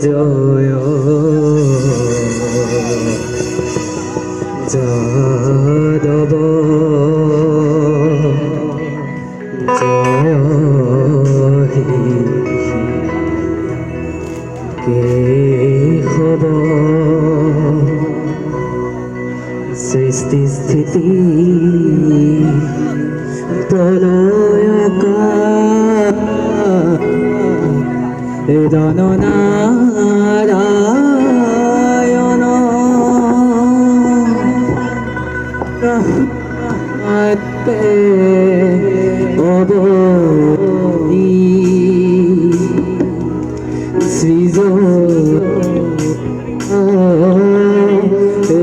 জয় যাদব জয় হি কেশৱ সৃষ্টি স্থিতি প্রলয়কাল নারায়ণ আত্মে অবধি সৃজ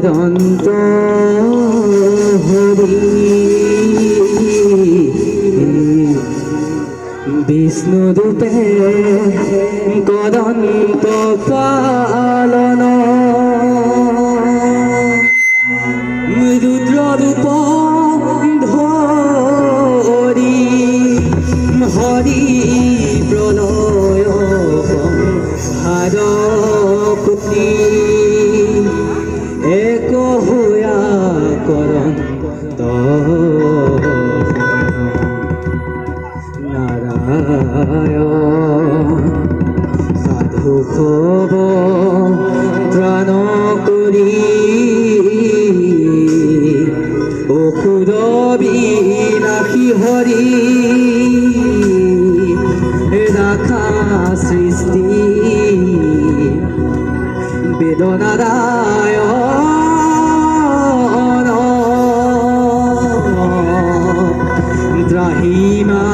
দন্ত হরি বিষ্ণুরূপে কদন্ত পালন রুদ্ররূপ ধরি হরি প্রলয় হারপতি এক হইয়া করন নারায়ণ সাধু খব ত্রাণ করি অসুর বিনাশী হৰি ৰাখা সৃষ্টি বেদনাৰায়ণ দ্ৰাহিমা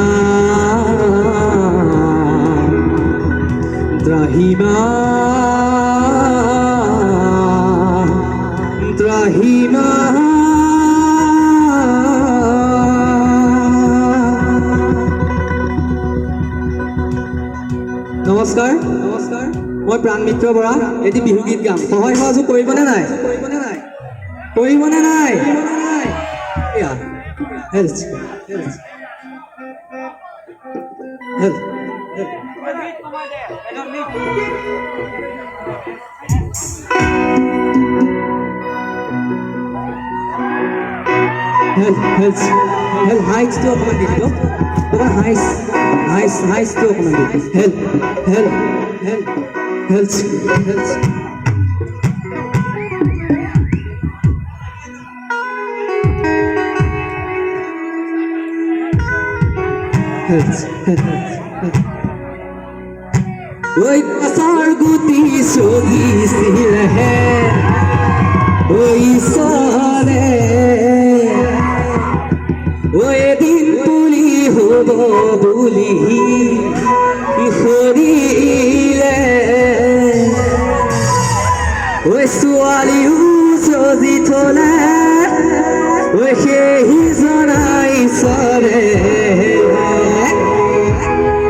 দ্ৰাহিমা দ্ৰাহিমা নমস্কাৰ নমস্কাৰ মই প্ৰাণ মিত্ৰ বৰা এটি বিহু গীত গাম সহায় সহযোগ কৰিবনে নাই কৰিবনে নাই এয়া হেল্থ হেল্থ হেল্থ হাইটটো অকণমান দি দিব অকণমান হাইটটো অকণমান দি health health health health health ওই গছৰ গুটি চলিছিলেহে ঐ ঈশ্বৰে ঐ এদিন পুলি হ'ব বুলি সৰিলে ঐ ছোৱালীও চজি থলে ঐ সেই জনাই ঈশ্বৰে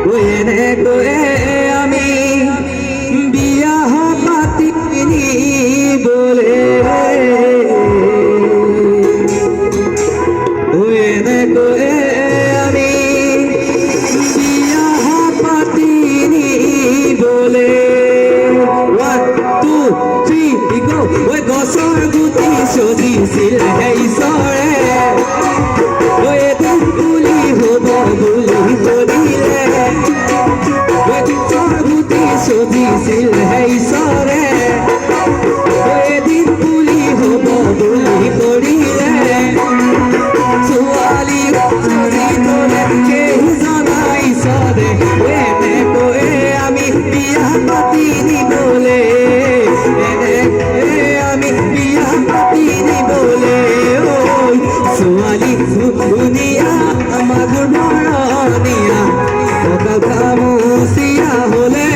ঐ এনেকৈয়ে আমি বিয়া পাতি নিবলে এনেকৈয়ে আমি বিয়া পাতি নিবলে 1 2 3 go ঐ গছৰ গুটি চজিছিল হে ঈশ্বৰে ঐ এদিন পুলি হ'ব বুলি সৰিলে ঐ গছৰ গুটি চজিছিল হে ঈশ্বৰে ঐ এদিন পুলি হ'ব বুলি সৰিলে ছোৱালী চজি থলে সেই জনাই ঈশ্বৰে এনেকৈয়ে আমি বিয়া পাতি নিবলে আমি বিয়া পাতি নিবলে ঐ ছোৱালী ধুনীয়া আমাৰ ঘৰণীয়া খামুচিয়া হলে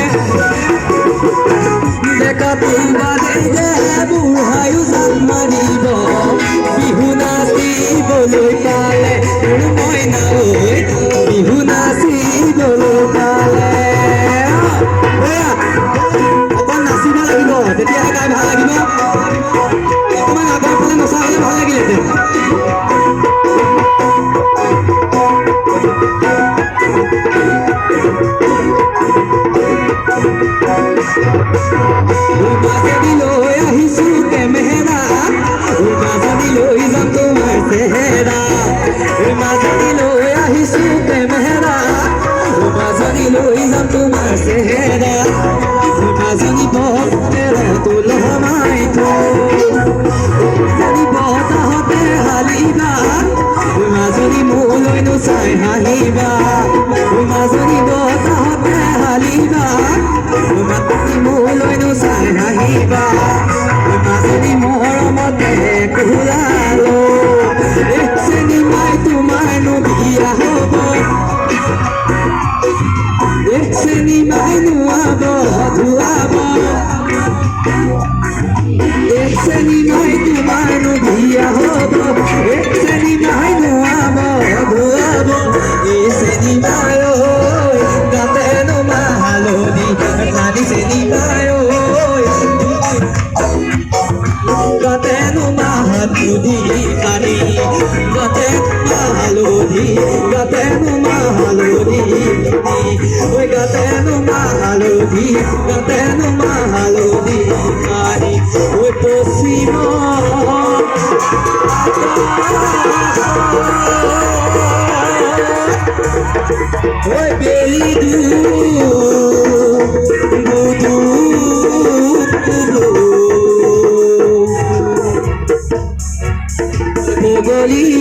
দেখাতো বাদে যে বুঢ়ায়ো জাল মাৰিব বিহু নাচিবলৈ পালে মইনা ঐ বিহু নাচিবলৈ পালে অকণ নাচিব লাগিব তেতিয়াহে গাই ভাল লাগিব অকণমান আগৰ ফালে নচা হ'লে ভাল লাগিলেহেঁতেন মাজনী লৈ আহিছো কেমেৰা মাজনী লৈ যাম তোমাৰ চেহেৰা মাজনী লৈ আহিছো কেমেৰা মাজনী লৈ যাম তোমাৰ চেহেৰা মাজনী বতেৰে তোল মাই মাজনী বতাহতে হালিবা মাজনী মোলৈনো চাই হাঁহিবা মাজনী বতাহতে হালিবা মাজনী মোলৈনো চাই হাঁহিবা মাজনী মৰমতে কোলালো চেনি মাই তোমাৰনো বিয়া হ'ব চেনি মাই নোৱাব ধুৱাব চেনি মাই তোমাৰনো বিয়া হ'ব চেনি মাই নোৱাব ধুৱাব চেনি মাই গাতেনো মাহ হালধি ৰাণী চেনি মাই গাতেনো মাহ হালধি পানী গাতেনো মাহ হালধি গাতেনো মাহ হালধি ঐ গাতেনো মাহ হালধি গাতেনো মাহ হালধি পানী ঐ পশ্চিম ঐ বেলি বগলী